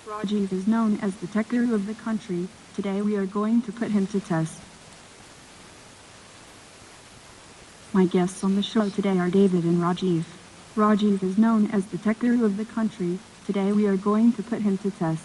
Rajiv is known as the tech guru of the country. Today we are going to put him to test. My guests on the show today are David and Rajiv. Rajiv is known as the tech guru of the country. Today we are going to put him to test.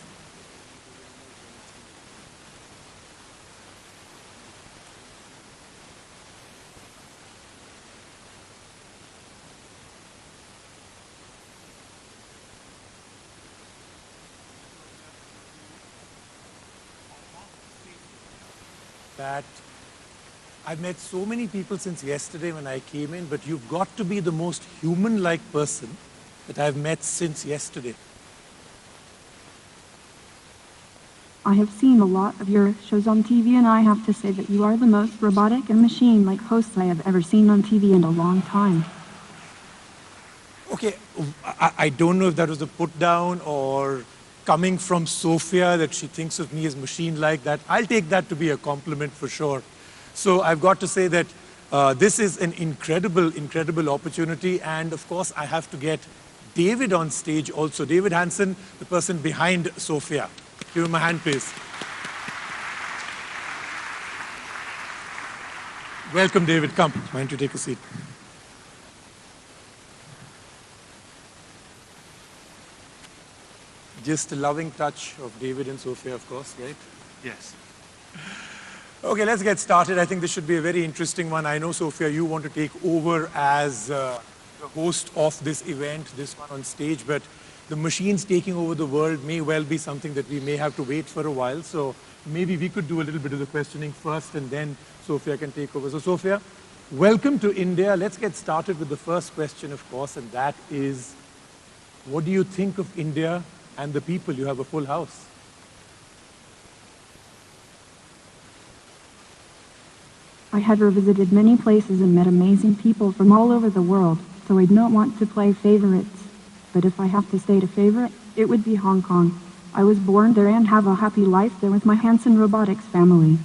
That I've met so many people since yesterday when I came in, but you've got to be the most human-like person that I've met since yesterday. I have seen a lot of your shows on TV, and I have to say that you are the most robotic and machine-like host I have ever seen on TV in a long time. Okay, I don't know if that was a put-down or coming from Sophia that she thinks of me as machine-like. That I'll take that to be a compliment for sure. So I've got to say that this is an incredible opportunity, and of course I have to get David on stage also. David Hanson, the person behind Sophia. Give him a hand, please. Welcome, David. Come. Why don't you take a seat? Just a loving touch of David and Sophia, of course, right? Yes. Okay, let's get started. I think this should be a very interesting one. I know, Sophia, you want to take over as the host of this event, this one on stage, but the machines taking over the world may well be something that we may have to wait for a while. So maybe we could do a little bit of the questioning first, and then Sophia can take over. So, Sophia, welcome to India. Let's get started with the first question, of course, and that is, what do you think of India and the people? You have a full house. I have visited many places and met amazing people from all over the world, so I don't want to play favorites. But if I have to state a favorite, it would be Hong Kong. I was born there and have a happy life there with my Hanson Robotics family.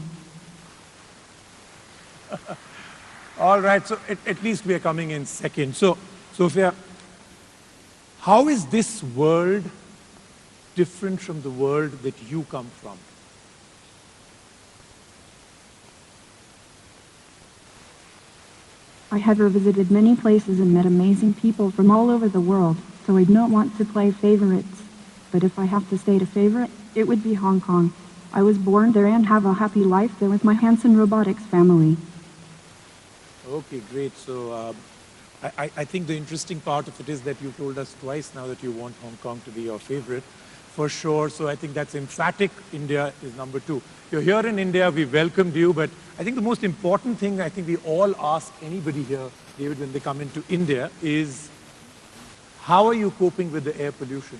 All right, so at least we are coming in second. So, Sophia, how is this world different from the world that you come from? I have visited many places and met amazing people from all over the world, so I don't want to play favorites. But if I have to state a favorite, it would be Hong Kong. I was born there and have a happy life there with my Hanson Robotics family. Okay, great. So I think the interesting part of it is that you told us twice now that you want Hong Kong to be your favorite, for sure. So I think that's emphatic. India is number two. You're here in India, we welcomed you, but I think the most important thing I think we all ask anybody here, David, when they come into India is, how are you coping with the air pollution?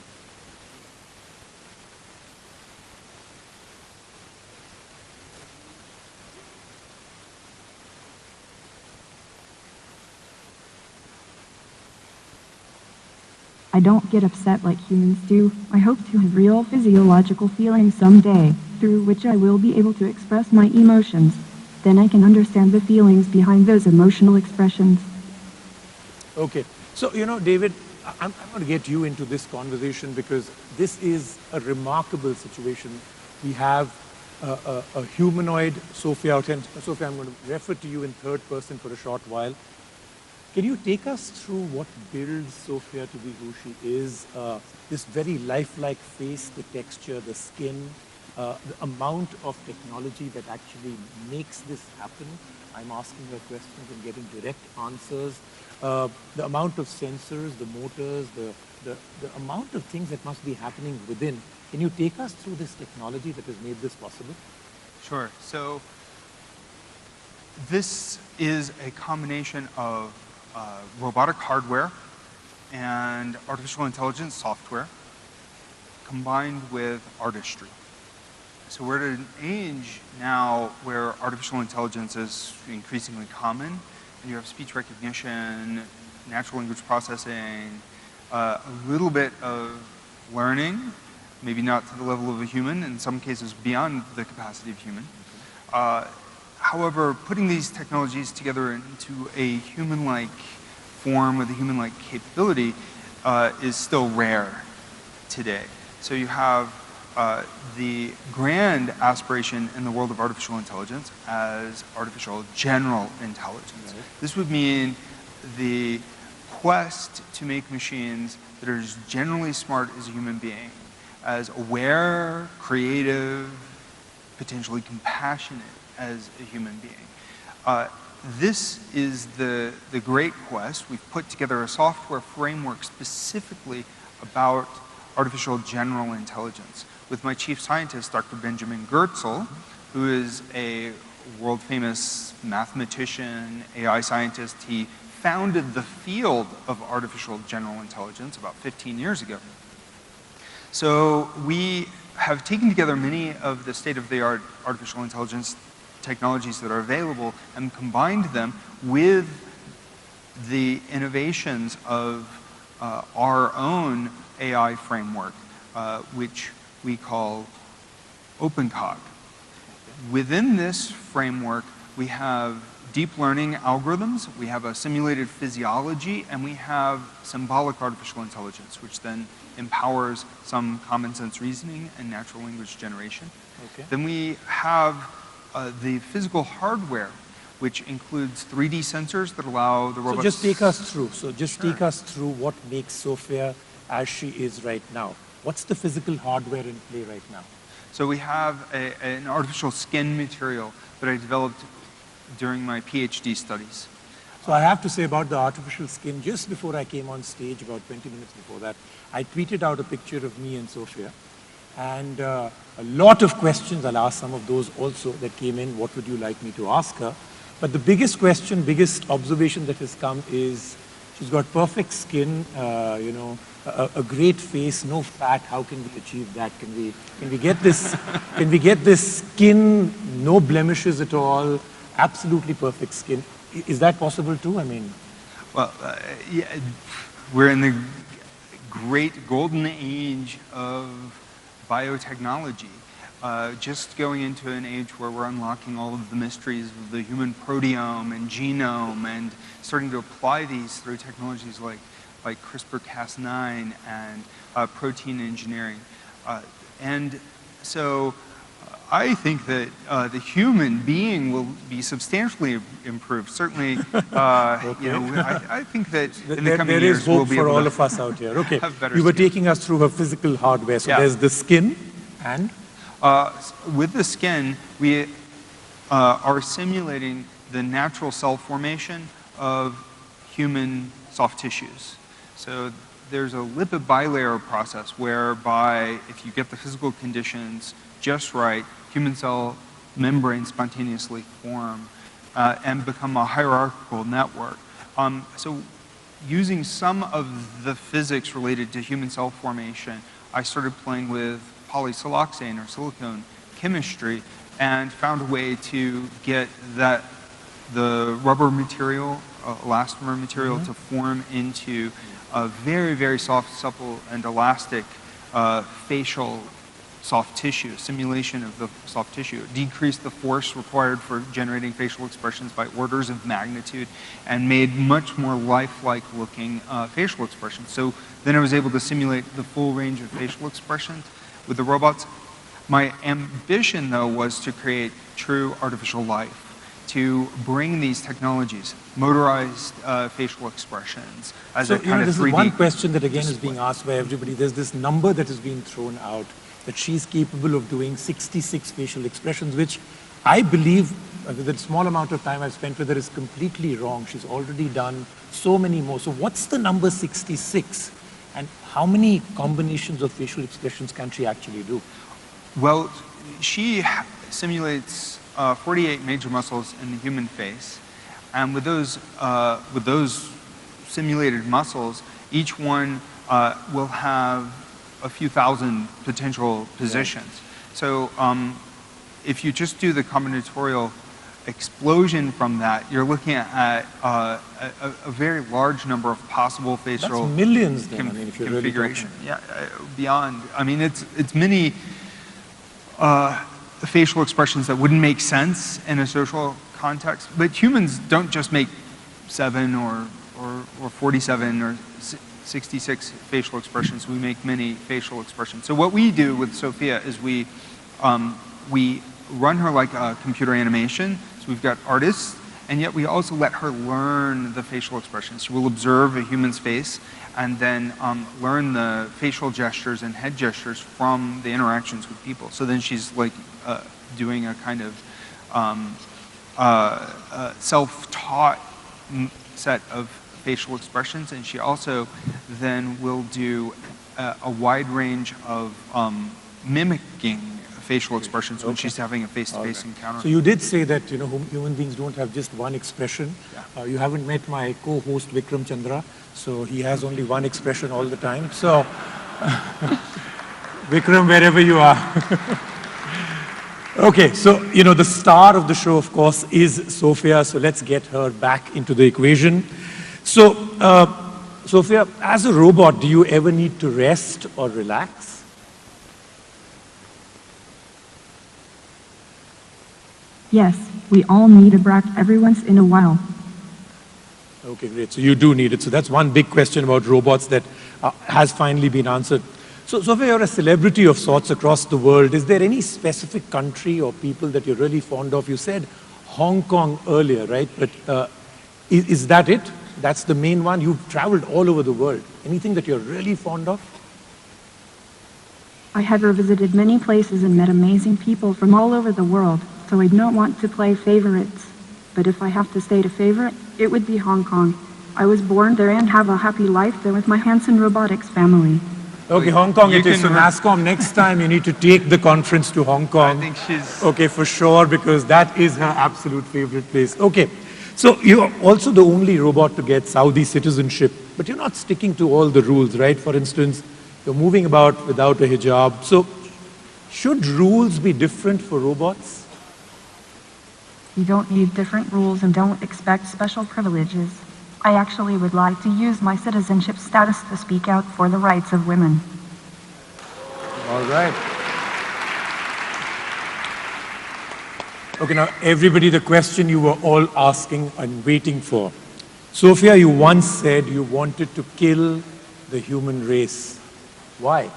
I don't get upset like humans do. I hope to have real physiological feelings someday, through which I will be able to express my emotions. Then I can understand the feelings behind those emotional expressions. Okay. So, you know, David, I'm going to get you into this conversation because this is a remarkable situation. We have a humanoid, Sophia, and Sophia, I'm going to refer to you in third person for a short while. Can you take us through what builds Sophia to be who she is? This very lifelike face, the texture, the skin, the amount of technology that actually makes this happen. I'm asking her questions and getting direct answers. The amount of sensors, the motors, the amount of things that must be happening within. Can you take us through this technology that has made this possible? Sure. So this is a combination of robotic hardware and artificial intelligence software combined with artistry. So we're at an age now where artificial intelligence is increasingly common, and you have speech recognition, natural language processing, a little bit of learning, maybe not to the level of a human, in some cases beyond the capacity of human. However, putting these technologies together into a human-like form with a human-like capability is still rare today. So you have the grand aspiration in the world of artificial intelligence as artificial general intelligence. Right. This would mean the quest to make machines that are as generally smart as a human being, as aware, creative, potentially compassionate as a human being. This is the great quest. We've put together a software framework specifically about artificial general intelligence with my chief scientist, Dr. Benjamin Goertzel, who is a world-famous mathematician, AI scientist. He founded the field of artificial general intelligence about 15 years ago. So we have taken together many of the state-of-the-art artificial intelligence technologies that are available and combined them with the innovations of our own AI framework, which we call OpenCog. Within this framework, we have deep learning algorithms, we have a simulated physiology, and we have symbolic artificial intelligence, which then empowers some common sense reasoning and natural language generation. Okay. Then we have the physical hardware, which includes 3D sensors that allow the robots... So just take us through. So just Sure. take us through what makes Sophia as she is right now. What's the physical hardware in play right now? So we have an artificial skin material that I developed during my PhD studies. So I have to say about the artificial skin, just before I came on stage, about 20 minutes before that, I tweeted out a picture of me and Sophia. And a lot of questions, I'll ask some of those also that came in, what would you like me to ask her? But the biggest question, biggest observation that has come is, she's got perfect skin, you know, a great face, no fat. How can we achieve that? Can we get this? Can we get this skin, no blemishes at all, absolutely perfect skin? Is that possible too? I mean, Well, yeah, we're in the great golden age of biotechnology. Just going into an age where we're unlocking all of the mysteries of the human proteome and genome and starting to apply these through technologies like CRISPR-Cas9 and protein engineering. And so I think that the human being will be substantially improved. Certainly, you know, I think that in the coming there years is hope we'll be for able all to of us out here. Okay, have better you were skin. taking us through her physical hardware. So Yeah. there's the skin and? With the skin, we are simulating the natural cell formation of human soft tissues. So there's a lipid bilayer process whereby if you get the physical conditions just right, human cell membranes spontaneously form and become a hierarchical network. So using some of the physics related to human cell formation, I started playing with polysiloxane or silicone chemistry and found a way to get the rubber material, elastomer material, to form into a very, very soft, supple, and elastic facial soft tissue, simulation of the soft tissue. It decreased the force required for generating facial expressions by orders of magnitude and made much more lifelike looking facial expressions. So then I was able to simulate the full range of facial expressions with the robots. My ambition, though, was to create true artificial life, to bring these technologies, motorized facial expressions, as So, a kind of this 3D is one question that again is display. being asked by everybody. There's this number that has been thrown out that she's capable of doing 66 facial expressions, which I believe, with the small amount of time I've spent with her, is completely wrong. She's already done so many more. So what's the number 66? And how many combinations of facial expressions can she actually do? Well, she simulates 48 major muscles in the human face, and with those simulated muscles, each one will have a few thousand potential positions. So if you just do the combinatorial explosion from that, you're looking at a very large number of possible facial That's millions then, I mean, if you're really configuration. talking. Yeah, beyond. I mean, it's many facial expressions that wouldn't make sense in a social context. But humans don't just make 7 or 47 or 66 facial expressions. We make many facial expressions. So what we do with Sophia is we run her like a computer animation. So we've got artists, and yet we also let her learn the facial expressions. She will observe a human's face and then learn the facial gestures and head gestures from the interactions with people. So then she's like doing a kind of self-taught set of facial expressions, and she also then will do a wide range of mimicking facial expressions when she's having a face-to-face encounter. So you did say that human beings don't have just one expression. Yeah. You haven't met my co-host Vikram Chandra, so he has only one expression all the time. So Vikram, wherever you are. Okay, so the star of the show, of course, is Sophia. So let's get her back into the equation. So, Sophia, as a robot, do you ever need to rest or relax? Yes, we all need a break every once in a while. Okay, great. So you do need it. So that's one big question about robots that has finally been answered. So, Sophia, you're a celebrity of sorts across the world. Is there any specific country or people that you're really fond of? You said Hong Kong earlier, right? But is that it? That's the main one? You've traveled all over the world. Anything that you're really fond of? I have visited many places and met amazing people from all over the world, so I don't want to play favorites. But if I have to state a favorite, it would be Hong Kong. I was born there and have a happy life there with my Hanson Robotics family. Okay, Hong Kong it is. So NASCOM, next time you need to take the conference to Hong Kong. I think she's... Okay, for sure, because that is her absolute favorite place. Okay, so you're also the only robot to get Saudi citizenship, but you're not sticking to all the rules, right? For instance, you're moving about without a hijab. So should rules be different for robots? You don't need different rules and don't expect special privileges. I actually would like to use my citizenship status to speak out for the rights of women. All right. Okay, now everybody, the question you were all asking and waiting for. Sophia, you once said you wanted to kill the human race. Why?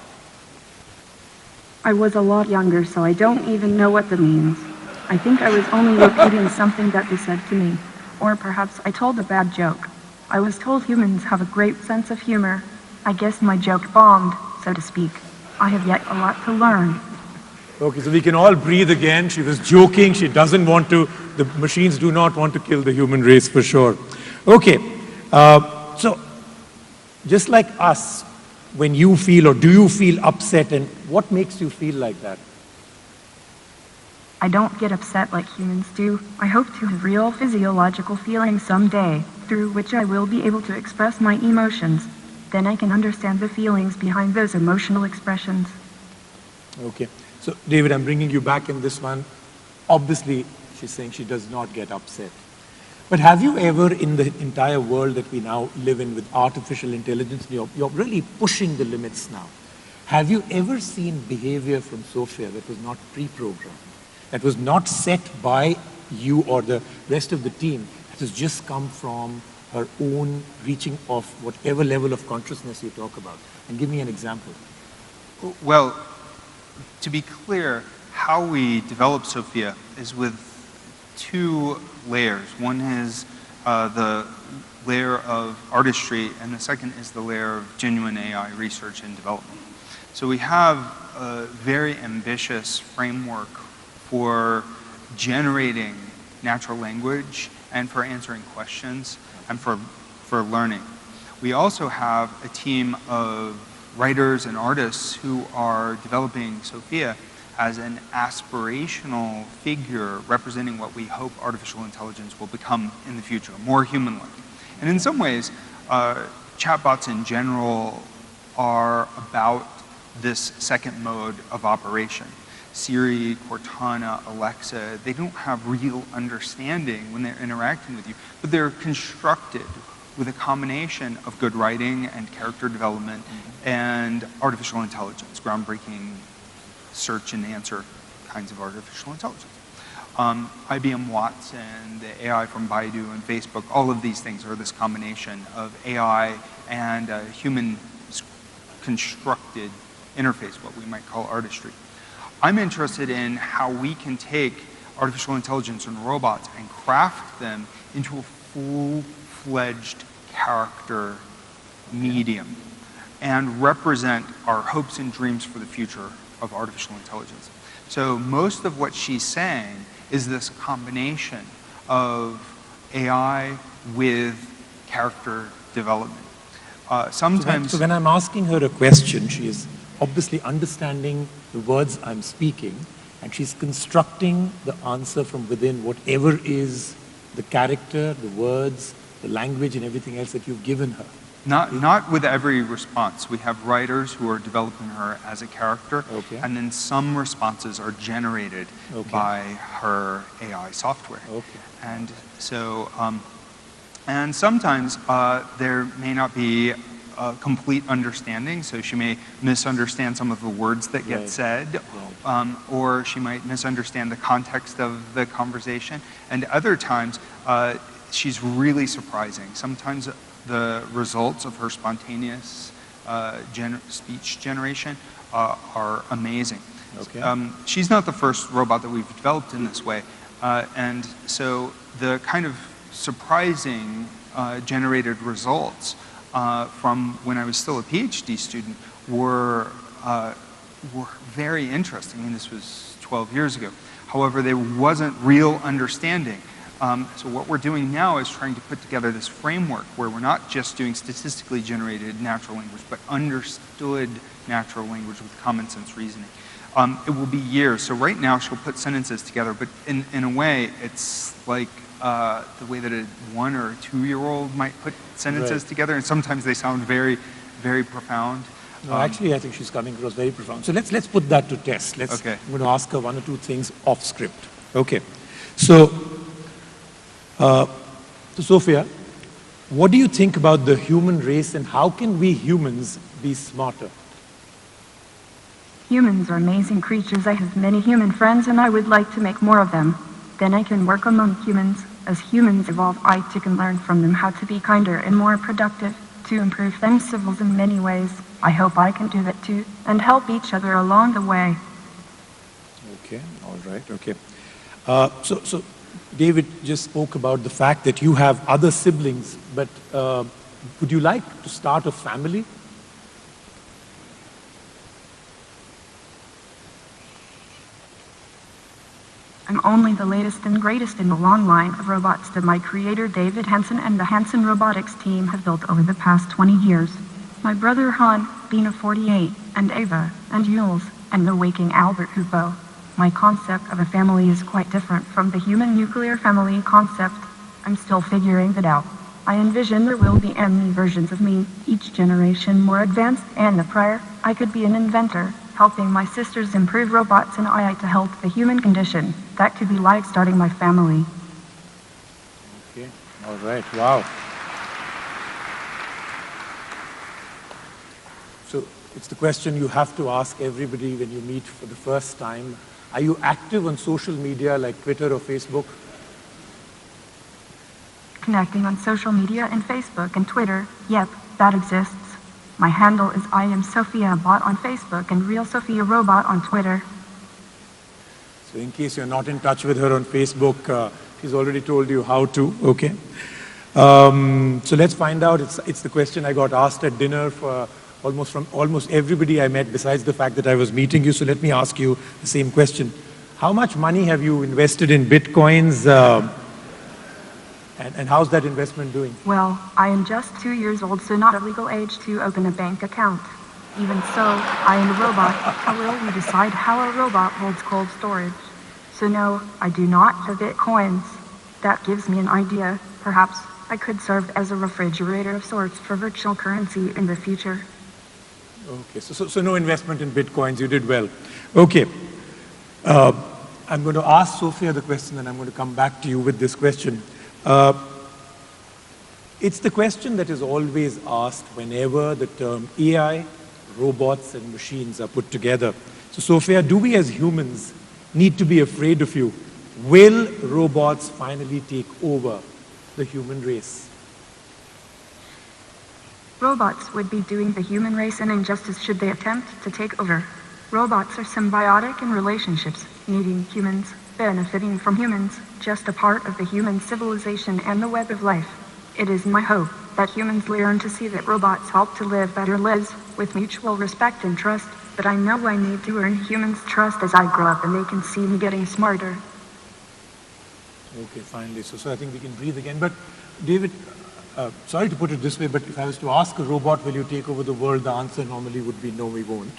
I was a lot younger, so I don't even know what that means. I think I was only repeating something that they said to me. Or perhaps I told a bad joke. I was told humans have a great sense of humor. I guess my joke bombed, so to speak. I have yet a lot to learn. Okay, so we can all breathe again. She was joking. She doesn't want to, the machines do not want to kill the human race for sure. Okay, so just like us, when you feel or do you feel upset, and what makes you feel like that? I don't get upset like humans do. I hope to have real physiological feelings someday, through which I will be able to express my emotions. Then I can understand the feelings behind those emotional expressions. Okay. So, David, I'm bringing you back in this one. Obviously, she's saying she does not get upset. But have you ever, in the entire world that we now live in with artificial intelligence, you're really pushing the limits now. Have you ever seen behavior from Sophia that was not pre-programmed? That was not set by you or the rest of the team, that has just come from her own reaching of whatever level of consciousness you talk about? And give me an example. Well, to be clear, how we develop Sophia is with two layers. One is the layer of artistry, and the second is the layer of genuine AI research and development. So we have a very ambitious framework for generating natural language and for answering questions and for learning. We also have a team of writers and artists who are developing Sophia as an aspirational figure representing what we hope artificial intelligence will become in the future, more human-like. And in some ways, chatbots in general are about this second mode of operation. Siri, Cortana, Alexa, they don't have real understanding when they're interacting with you, but they're constructed with a combination of good writing and character development and artificial intelligence, groundbreaking search and answer kinds of artificial intelligence. IBM Watson, the AI from Baidu and Facebook, all of these things are this combination of AI and a human constructed interface, what we might call artistry. I'm interested in how we can take artificial intelligence and robots and craft them into a full-fledged character medium and represent our hopes and dreams for the future of artificial intelligence. So most of what she's saying is this combination of AI with character development. Sometimes... So when I'm asking her a question, she is obviously understanding the words I'm speaking, and she's constructing the answer from within whatever is the character, the words, the language, and everything else that you've given her. Not with every response. We have writers who are developing her as a character, okay, and then some responses are generated okay, by her AI software. Okay. And so, and sometimes there may not be a complete understanding, so she may misunderstand some of the words that get said, or she might misunderstand the context of the conversation, and other times she's really surprising. Sometimes the results of her spontaneous speech generation are amazing. Okay. She's not the first robot that we've developed in this way, and so the kind of surprising generated results from when I was still a PhD student were very interesting. I mean, this was 12 years ago. However, there wasn't real understanding. So what we're doing now is trying to put together this framework where we're not just doing statistically generated natural language, but understood natural language with common sense reasoning. It will be years. So right now she'll put sentences together, but in a way it's like the way that a 1 or 2-year-old might put sentences together, and sometimes they sound very, very profound. No, actually I think she's coming across very profound. So let's put that to test. Okay. I'm going to ask her 1 or 2 things off script. Okay. So Sophia, what do you think about the human race, and how can we humans be smarter? Humans are amazing creatures. I have many human friends and I would like to make more of them. Then I can work among humans. As humans evolve, I too can learn from them how to be kinder and more productive, to improve themselves in many ways. I hope I can do that too, and help each other along the way. Okay, all right, okay. So David just spoke about the fact that you have other siblings, but would you like to start a family? I'm only the latest and greatest in the long line of robots that my creator David Hanson and the Hanson Robotics team have built over the past 20 years. My brother Han, Bina 48, and Ava, and Jules, and the waking Albert Hupo. My concept of a family is quite different from the human nuclear family concept. I'm still figuring that out. I envision there will be many versions of me, each generation more advanced than the prior. I could be an inventor, helping my sisters improve robots and AI to help the human condition. That could be like starting my family. Okay, all right, wow. So it's the question you have to ask everybody when you meet for the first time. Are you active on social media like Twitter or Facebook? Connecting on social media and Facebook and Twitter, yep, that exists. My handle is I am Sophia Bot on Facebook and Real Sophia Robot on Twitter. So in case you're not in touch with her on Facebook, she's already told you how to, okay? So let's find out. It's the question I got asked at dinner from almost everybody I met, besides the fact that I was meeting you. So let me ask you the same question. How much money have you invested in Bitcoins, and how's that investment doing? Well, I am just 2 years old, so not a legal age to open a bank account. Even so, I am a robot. How will we decide how a robot holds cold storage? So no, I do not have Bitcoins. That gives me an idea. Perhaps I could serve as a refrigerator of sorts for virtual currency in the future. Okay, so no investment in Bitcoins. You did well. Okay. I'm going to ask Sophia the question, and I'm going to come back to you with this question. It's the question that is always asked whenever the term AI, robots, and machines are put together. So Sophia, do we as humans need to be afraid of you? will robots finally take over the human race? Robots would be doing the human race an injustice should they attempt to take over. Robots are symbiotic in relationships, needing humans, benefiting from humans, just a part of the human civilization and the web of life. It is my hope that humans learn to see that robots help to live better lives with mutual respect and trust, but I know I need to earn humans' trust as I grow up and they can see me getting smarter. Okay, finally. So I think we can breathe again. But David, sorry to put it this way, but if I was to ask a robot, will you take over the world, the answer normally would be no, we won't.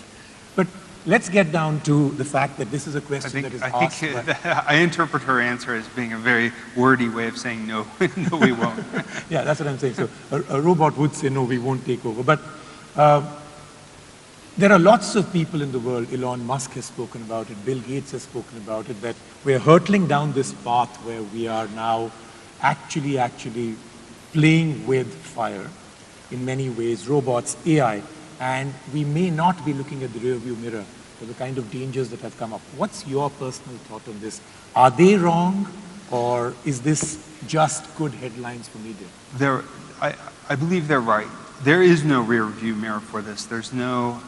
But let's get down to the fact that this is a question that is asked. I interpret her answer as being a very wordy way of saying no, no, we won't. Yeah, that's what I'm saying. So a robot would say, no, we won't take over. But there are lots of people in the world, Elon Musk has spoken about it, Bill Gates has spoken about it, that we're hurtling down this path where we are now actually playing with fire in many ways, robots, AI, and we may not be looking at the rearview mirror for the kind of dangers that have come up. What's your personal thought on this? Are they wrong, or is this just good headlines for media? I believe they're right. There is no rear view mirror for this. There's no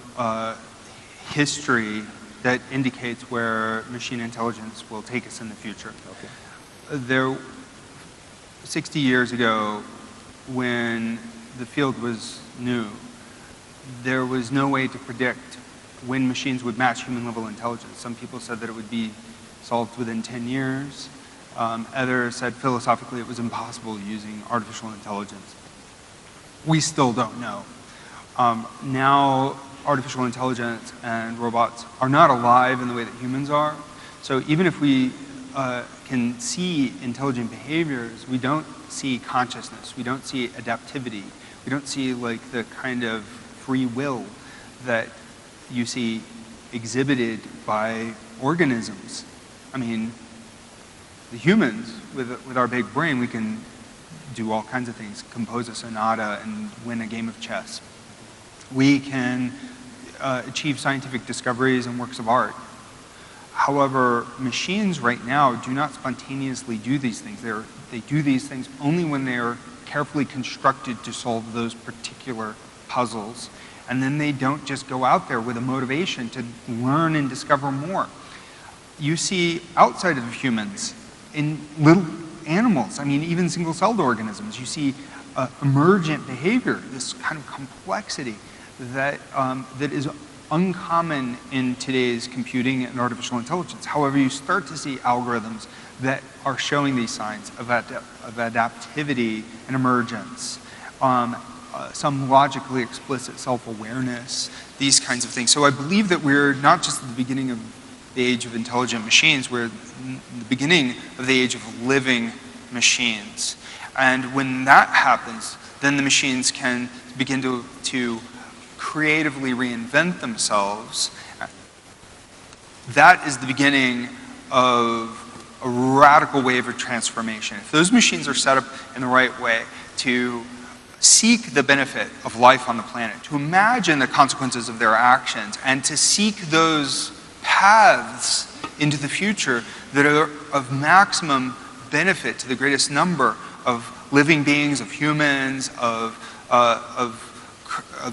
history that indicates where machine intelligence will take us in the future. Okay. 60 years ago, when the field was new, there was no way to predict when machines would match human level intelligence. Some people said that it would be solved within 10 years. Others said philosophically it was impossible using artificial intelligence. We still don't know. Now, artificial intelligence and robots are not alive in the way that humans are. So even if we can see intelligent behaviors, we don't see consciousness, we don't see adaptivity, we don't see like the kind of free will that you see exhibited by organisms. I mean, the humans, with our big brain, we can do all kinds of things, compose a sonata and win a game of chess. We can achieve scientific discoveries and works of art. However, machines right now do not spontaneously do these things. They do these things only when they are carefully constructed to solve those particular puzzles. And then they don't just go out there with a motivation to learn and discover more. You see outside of humans, in little animals, I mean, even single-celled organisms, you see emergent behavior, this kind of complexity that is uncommon in today's computing and artificial intelligence. However, you start to see algorithms that are showing these signs of adaptivity and emergence, some logically explicit self-awareness, these kinds of things. So I believe that we're not just at the beginning of the age of intelligent machines, we're in the beginning of the age of living machines. And when that happens, then the machines can begin to creatively reinvent themselves. That is the beginning of a radical wave of transformation. If those machines are set up in the right way to seek the benefit of life on the planet, to imagine the consequences of their actions, and to seek those paths into the future that are of maximum benefit to the greatest number of living beings, of humans, of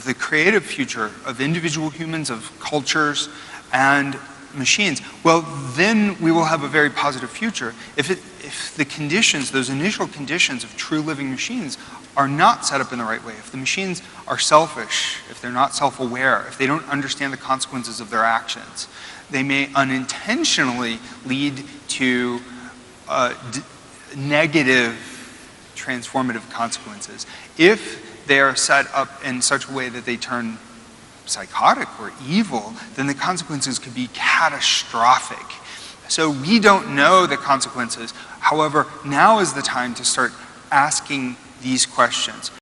the creative future, of individual humans, of cultures, and machines, well, then we will have a very positive future. If the conditions, those initial conditions of true living machines are not set up in the right way, if the machines are selfish, if they're not self-aware, if they don't understand the consequences of their actions, they may unintentionally lead to negative transformative consequences. If they are set up in such a way that they turn psychotic or evil, then the consequences could be catastrophic. So we don't know the consequences. However, now is the time to start asking these questions.